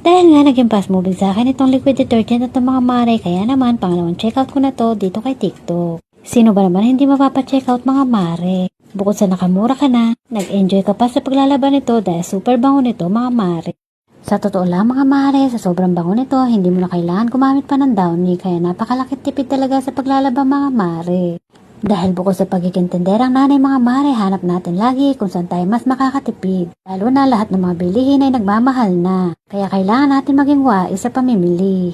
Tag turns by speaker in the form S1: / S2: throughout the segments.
S1: Dahil nga naging fast moving sa akin itong liquid detergent at itong mga mare, kaya naman pangalawang checkout ko na to dito kay TikTok. Sino ba naman hindi mapapa-checkout mga mare? Bukod sa nakamura ka na, nag-enjoy ka pa sa paglalaban nito dahil super bango nito mga mare. Sa totoo lang mga mare, sa sobrang bango nito, hindi mo na kailangan gumamit pa ng downy kaya napakalaki tipid talaga sa paglalaba mga mare. Dahil bukod sa pagiging tenderang nanay mga mare, hanap natin lagi kung saan tayo mas makakatipid. Lalo na lahat ng mga bilihin ay nagmamahal na, kaya kailangan natin maging wais sa pamimili.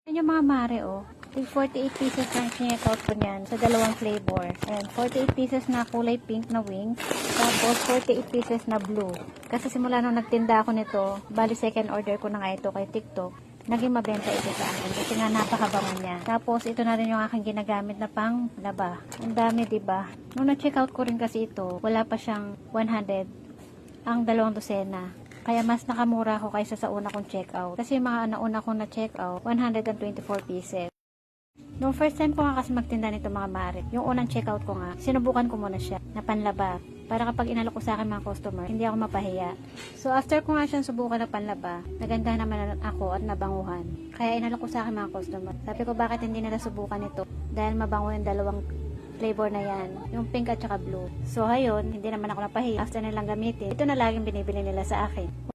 S1: Yan yung mga mare oh. 48 pieces lang check-out ko niyan sa dalawang flavor. Ayan, 48 pieces na kulay pink na wings. Tapos 48 pieces na blue. Kasi simula nung nagtinda ako nito, bali second order ko na nga ito kay TikTok. Naging mabenta ito sa akin kasi nga napakabango niya. Tapos ito na rin yung aking ginagamit na pang laba. Ang dami diba? Nung na-checkout ko rin kasi ito, wala pa siyang 100 ang dalawang dosena. Kaya mas nakamura ako kaysa sa una kong checkout. Kasi yung mga nauna kong na-checkout, 124 pieces. Noong first time ko nga kasi magtinda nito mga mare, yung unang checkout ko nga, sinubukan ko muna siya na panlaba. Para kapag inalok ko sa akin mga customer, hindi ako mapahiya. So after ko nga siyang subukan na panlaba, naganda naman ako at nabanguhan. Kaya inalok ko sa akin mga customer. Sabi ko bakit hindi nila subukan ito? Dahil mabango yung dalawang flavor na yan, yung pink at saka blue. So ayun, hindi naman ako napahiya. After nilang gamitin, ito na laging binibili nila sa akin.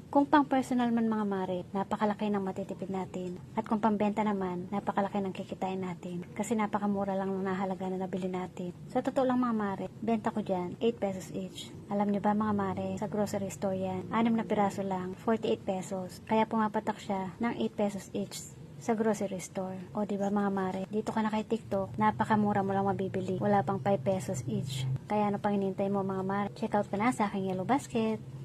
S1: Kung pang personal man mga mare, napakalaki ng matitipid natin. At kung pambenta naman, napakalaki ng kikitain natin. Kasi napakamura lang ng nahalaga na nabili natin. Sa totoo lang mga mare, benta ko dyan, 8 pesos each. Alam nyo ba mga mare, sa grocery store yan, 6 na piraso lang, 48 pesos. Kaya pumapatak siya ng 8 pesos each sa grocery store. O diba mga mare, dito ka na kay TikTok, napakamura mo lang mabibili. Wala pang 5 pesos each. Kaya ano pang hinintay mo mga mare, check out ka na sa aking Yellow Basket.